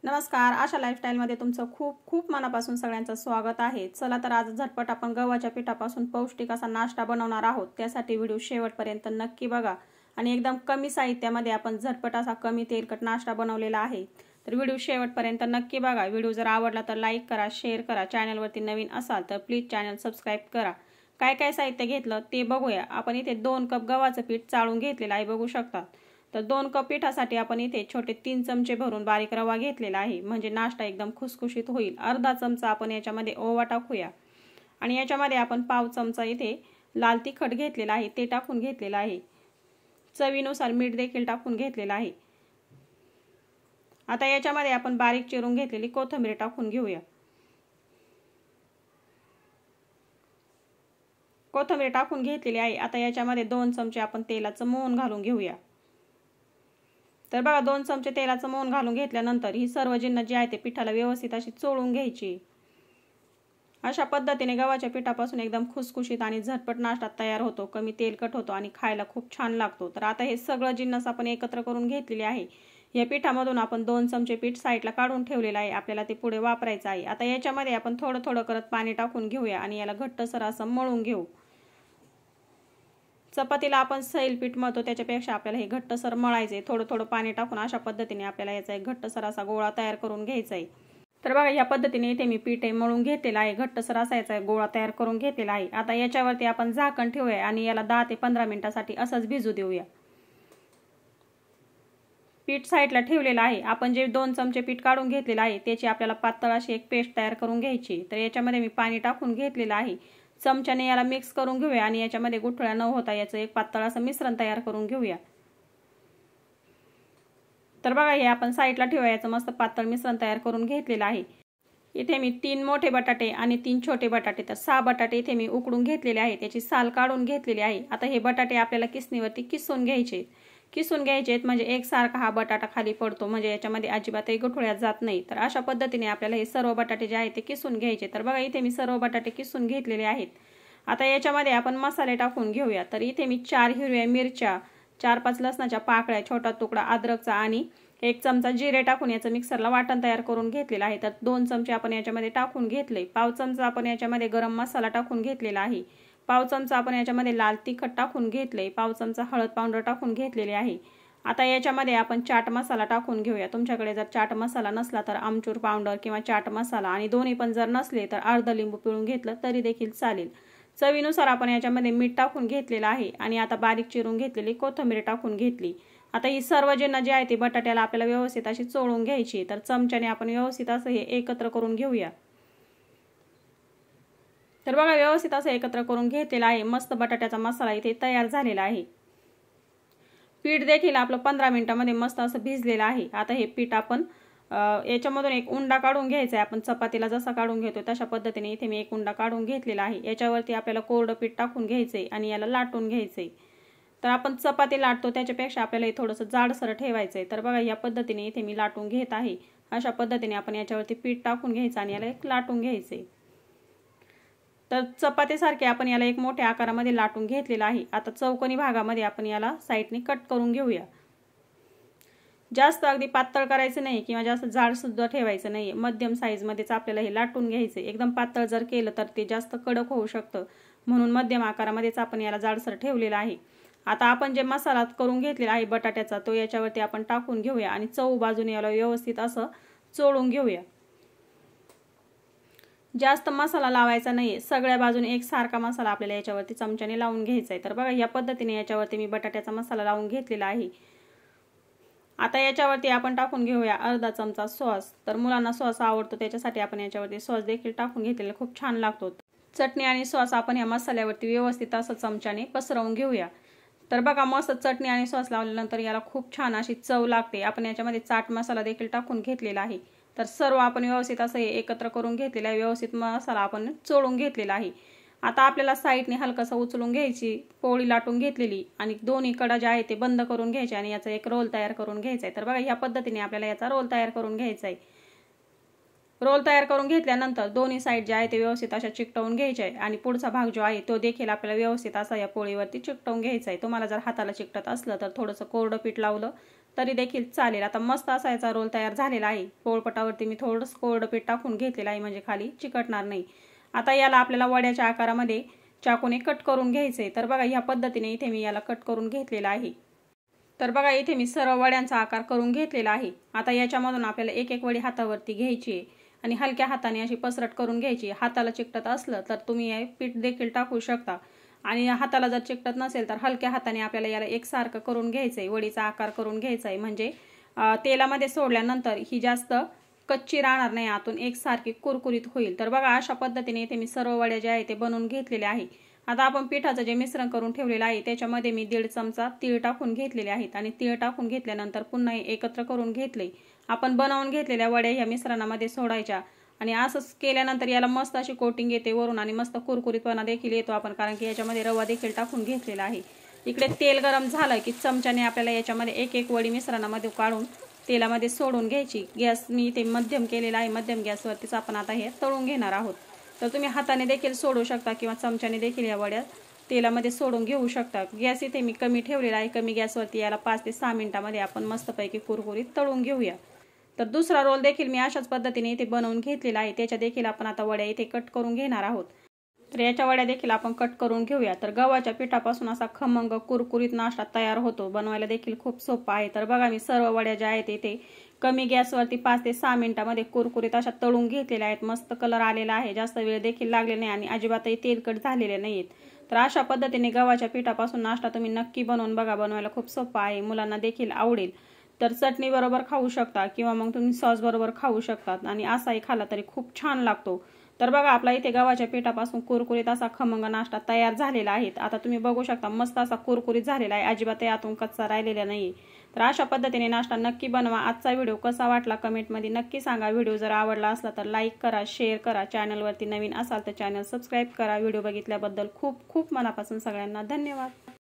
नमस्कार, आशा लाईफस्टाईलमध्ये तुमचं खूप खूप मनापासून सगळ्यांचं स्वागत आहे। चला तर आज झटपट आपण गव्हाच्या पिठापासून पौष्टिक असा नाश्ता बनवणार आहोत। त्यासाठी व्हिडिओ शेवटपर्यंत नक्की बघा आणि एकदम कमी साहित्यामध्ये आपण झटपट असा कमी तेलकट नाश्ता बनवलेला आहे। तर व्हिडिओ शेवटपर्यंत नक्की बघा। व्हिडिओ जर आवडला तर लाईक करा, शेअर करा। चॅनलवरती नवीन असाल तर प्लीज चॅनल सबस्क्राइब करा। काय काय साहित्य घेतलं ते बघूया। आपण इथे 2 कप गव्हाचं पीठ चाळून घेतलेलं आहे, बघू शकता। तर 2 कप पिठासाठी आपण इथे छोटे 3 चमचे भरून बारीक रवा घेतलेला आहे, म्हणजे नाश्ता एकदम खुसखुशीत होईल। अर्धा चमचा आपण याच्यामध्ये ओवा टाकूया आणि याच्यामध्ये आपण पाव चमचा इथे लाल तिखट घेतलेला आहे, ते टाकून घेतलेला आहे। चवीनुसार मीठ देखील टाकून घेतलेला आहे। आता याच्यामध्ये आपण बारीक चिरून घेतलेली कोथिंबीर टाकून घेऊया। कोथिंबीर टाकून घेतलेली आहे। आता याच्यामध्ये 2 चमचे आपण तेलाचं मोहन घालून घेऊया। तर बघा 2 चमचे तेलाचं मोहन घालून घेतल्यानंतर ही सर्व जिन्नस जी आहे ते पिठाला व्यवस्थित अशी चोळून घ्यायची। अशा पद्धतीने गव्हाच्या पिठापासून एकदम खुसखुशीत आणि झटपट नाश्ता तयार होतो, कमी तेलकट होतो आणि खायला खूप छान लागतो। तर आता हे सगळं जिन्नस आपण एकत्र करून घेतलेले आहे। या पिठामधून आपण 2 चमचे पीठ साईडला काढून ठेवलेलं आहे, आपल्याला ते पुढे वापरायचं आहे। आता याच्यामध्ये आपण थोडं थोडं करत पाणी टाकून घेऊया आणि याला घट्टसर असं मळून घेऊ। चपातीला आपण सैल पीठ मळतो त्याच्यापेक्षा आपल्याला हे घट्टसर मळायचे, थोडं थोडं पाणी टाकून अशा पद्धतीने आपल्याला याचा एक घट्टसर असा गोळा तयार करून घ्यायचा आहे। तर बघा या पद्धतीने इथे मी पीठ मळून घेतलेला आहे, घट्टसर असा याचा गोळा तयार करून घेतलेला आहे। आता याच्यावरती आपण झाकण ठेवूया आणि याला 10 ते 15 मिनिटांसाठी असंच भिजू देऊया। पीठ साईडला ठेवलेलं आहे। आपण जे 2 चमचे पीठ काढून घेतलेलं आहे त्याची आपल्याला पातळ अशी एक पेस्ट तयार करून घ्यायची। तर याच्यामध्ये मी पाणी टाकून घेतलेलं आहे। चमच्याने याला मिक्स करून घेऊया आणि याच्यामध्ये गुठळ्या न होता याचं एक पातळ असं मिश्रण तयार करून घेऊया। तर बघा हे आपण साईडला ठेवूया, याचं मस्त पातळ मिश्रण तयार करून घेतलेलं आहे। इथे मी 3 मोठे बटाटे आणि 3 छोटे बटाटे, तर 6 बटाटे इथे मी उकडून घेतलेले आहे, त्याची साल काढून घेतलेली आहे। आता हे बटाटे आपल्याला किसणीवरती किसून घ्यायचे म्हणजे एकसारखा हा बटाटा खाली पडतो, म्हणजे याच्यामध्ये अजिबातही गुठळ्या जात नाही। तर अशा पद्धतीने आपल्याला हे सर्व बटाटे जे आहेत ते किसून घ्यायचे। तर बघा इथे मी सर्व बटाटे किसून घेतलेले आहेत। आता याच्यामध्ये आपण मसाले टाकून घेऊया। तर इथे मी 4 हिरव्या मिरच्या, 4-5 लसणाच्या पाकळ्या, छोटा तुकडा अद्रकचा आणि 1 चमचा जिरे टाकून याचं मिक्सरला वाटण तयार करून घेतलेलं आहे। तर 2 चमचे आपण याच्यामध्ये टाकून घेतले। पाव चमचा आपण याच्यामध्ये गरम मसाला टाकून घेतलेला आहे। पाव चमचा आपण याच्यामध्ये लाल तिखट टाकून घेतले। पाव चमचा हळद पावडर टाकून घेतलेले आहे। आता याच्यामध्ये आपण चाट मसाला टाकून घेऊया। तुमच्याकडे जर चाट मसाला नसला तर आमचूर पावडर किंवा चाट मसाला, आणि दोन्ही पण जर नसले तर अर्धा लिंबू पिळून घेतलं तरी देखील चालेल। चवीनुसार आपण याच्यामध्ये मीठ टाकून घेतलेलं आहे आणि आता बारीक चिरून घेतलेली कोथिंबीर टाकून घेतली। आता ही सर्व जिन्नस जे आहे ते बटाट्याला आपल्याला व्यवस्थित अशी चोळून घ्यायची। तर चमच्याने आपण व्यवस्थित असं हे एकत्र करून घेऊया। तर बघा व्यवस्थित असं एकत्र करून घेतलेला आहे। मस्त बटाट्याचा मसाला इथे तयार झालेला आहे। पीठ देखील आपलं 15 मिनिटांमध्ये मस्त असं भिजलेलं आहे। आता हे पीठ आपण याच्यामधून एक उंडा काढून घ्यायचा आहे। आपण चपातीला जसा काढून घेतो तशा पद्धतीने इथे मी एक उंडा काढून घेतलेला आहे। याच्यावरती आपल्याला कोरडं पीठ टाकून घ्यायचंय आणि याला लाटून घ्यायचंय। तर आपण चपाती लाटतो त्याच्यापेक्षा आपल्याला हे थोडंसं जाडसर ठेवायचंय। तर बघा या पद्धतीने इथे मी लाटून घेत आहे। अशा पद्धतीने आपण याच्यावरती पीठ टाकून घ्यायचं आणि याला एक लाटून घ्यायचंय। तर चपातीसारखे आपण याला एक मोठ्या आकारामध्ये लाटून घेतलेला आहे। आता चौकोनी भागामध्ये आपण याला साईडने कट करून घेऊया। जास्त अगदी पातळ करायचं नाही किंवा जास्त जाड सुद्धा ठेवायचं नाही, मध्यम साईज मध्येच आपल्याला हे लाटून घ्यायचं। एकदम पातळ जर केलं तर ते जास्त कडक होऊ शकतं, म्हणून मध्यम आकारामध्येच आपण याला जाडसर ठेवलेला आहे। आता आपण जे मसाला करून घेतलेला आहे बटाट्याचा तो याच्यावरती आपण टाकून घेऊया आणि चौ बाजूने याला व्यवस्थित असं चोळून घेऊया। जास्त मसाला लावायचा नाहीये, सगळ्या बाजूने एकसारखा मसाला आपल्याला याच्यावरती चमच्याने लावून घ्यायचा आहे। तर बघा या पद्धतीने याच्यावरती मी बटाट्याचा मसाला लावून घेतलेला आहे। आता याच्यावरती आपण टाकून घेऊया अर्धा चमचा सॉस। तर मुलांना सॉस आवडतो त्याच्यासाठी आपण याच्यावरती सॉस देखील टाकून घेतलेला, खूप छान लागतो। चटणी आणि सॉस आपण या मसाल्यावरती व्यवस्थित असं चमच्याने पसरवून घेऊया। तर बघा मस्त चटणी आणि सॉस लावल्यानंतर याला खूप छान अशी चव लागते। आपण याच्यामध्ये चाट मसाला देखील टाकून घेतलेला आहे। तर सर्व आपण व्यवस्थित असं एकत्र करून घेतलेला आहे। व्यवस्थित मसाला आपण चोळून घेतलेला आहे। आता आपल्याला साईडने हलकसं उचलून घ्यायची पोळी लाटून घेतलेली आणि दोन्ही कडा जे आहे ते बंद करून घ्यायचे आणि याचा एक रोल तयार करून घ्यायचा आहे। तर बघा या पद्धतीने आपल्याला याचा रोल तयार करून घ्यायचा आहे। रोल तयार करून घेतल्यानंतर दोन्ही साईड जे आहे ते व्यवस्थित अशा चिकटवून घ्यायचे आहे आणि पुढचा भाग जो आहे तो देखील आपल्याला व्यवस्थित असा या पोळीवरती चिकटवून घ्यायचा आहे। तुम्हाला जर हाताला चिकटत असलं तर थोडंसं कोरडं पीठ लावलं तरी देखील चालेल। आता मस्त असा याचा रोल तयार झालेला आहे। पोळपाटावरती मी थोडंसं कोरडं पीठ टाकून घेतलेलं आहे म्हणजे खाली चिकटणार नाही। आता याला आपल्याला वड्याच्या आकारामध्ये चाकूने कट करून घ्यायचे। तर बघा ह्या पद्धतीने इथे मी याला कट करून घेतलेला आहे। तर बघा इथे मी सर्व वड्यांचा आकार करून घेतलेला आहे। आता याच्यामधून आपल्याला एक एक वडी हातावरती घ्यायची आहे आणि हलक्या हाताने अशी पसरट करून घ्यायची। हाताला चिकटत असलं तर तुम्ही हे पीठ देखील टाकू शकता आणि हाताला जर चिकटत नसेल तर हलक्या हाताने आपल्याला याला एकसारखं करून घ्यायचंय, वडीचा आकार करून घ्यायचा आहे। म्हणजे तेलामध्ये सोडल्यानंतर ही जास्त कच्ची राहणार नाही, आतून एकसारखी कुरकुरीत होईल। तर बघा अशा पद्धतीने इथे मी सर्व वड्या जे आहे ते बनवून घेतलेले आहे। आता आपण पिठाचं जे मिश्रण करून ठेवलेलं आहे त्याच्यामध्ये मी 1.5 चमचा तीळ टाकून घेतलेले आहेत आणि तीळ टाकून घेतल्यानंतर पुन्हा एकत्र करून घेतले। आपण बनवून घेतलेल्या वड्या या मिश्रणामध्ये सोडायच्या आणि असंच केल्यानंतर याला मस्त अशी कोटिंग येते वरून आणि मस्त कुरकुरीतपणा देखील येतो आपण, कारण की याच्यामध्ये रवा देखील टाकून घेतलेला आहे। इकडे तेल गरम झालं की चमच्याने आपल्याला याच्यामध्ये एक एक वडी मिश्रणामध्ये काढून तेलामध्ये सोडून घ्यायची। गॅस मी इथे मध्यम केलेला आहे, मध्यम गॅसवरतीच आपण आता हे तळून घेणार आहोत। तर तुम्ही हाताने देखील सोडू शकता किंवा चमच्याने देखील या वड्या तेलामध्ये सोडून घेऊ शकता। गॅस इथे मी कमी ठेवलेला आहे, कमी गॅसवरती याला 5 ते 6 मिनिटांमध्ये आपण मस्तपैकी कुरकुरीत तळून घेऊया। तर दुसरा रोल देखील मी अशाच पद्धतीने इथे बनवून घेतलेला आहे। त्याच्या देखील आपण आता वड्या इथे कट करून घेणार आहोत। तर याच्या वड्या देखील आपण कट करून घेऊया। तर गव्हाच्या पिठापासून असा खमंग कुरकुरीत नाश्ता तयार होतो, बनवायला देखील खूप सोपा आहे। तर बघा मी सर्व वड्या ज्या आहेत इथे कमी गॅसवरती 5 ते 6 मिनिटांमध्ये कुरकुरीत अशा तळून घेतलेल्या आहेत। मस्त कलर आलेला आहे, जास्त वेळ देखील लागले नाही आणि अजिबातही तेलकट झालेले नाहीत। तर अशा पद्धतीने गव्हाच्या पिठापासून नाश्ता तुम्ही नक्की बनवून बघा, बनवायला खूप सोपा आहे, मुलांना देखील आवडेल। तर चटणी बरोबर खाऊ शकता किंवा मग तुम्ही सॉस बरोबर खाऊ शकतात आणि असाही खाल्ला तरी खूप छान लागतो। तर बघा आपला इथे गव्हाच्या पिठापासून कुरकुरीत असा खमंग नाश्ता तयार झालेला आहे। आता तुम्ही बघू शकता मस्त असा कुरकुरीत झालेला आहे, अजिबात यातून कच्चा राहिलेला नाही। तर अशा पद्धतीने नाश्ता नक्की बनवा। आजचा व्हिडिओ कसा वाटला कमेंटमध्ये नक्की सांगा। व्हिडिओ जर आवडला असला तर लाईक करा, शेअर करा। चॅनलवरती नवीन असाल तर चॅनल सबस्क्राईब करा। व्हिडिओ बघितल्याबद्दल खूप खूप मनापासून सगळ्यांना धन्यवाद।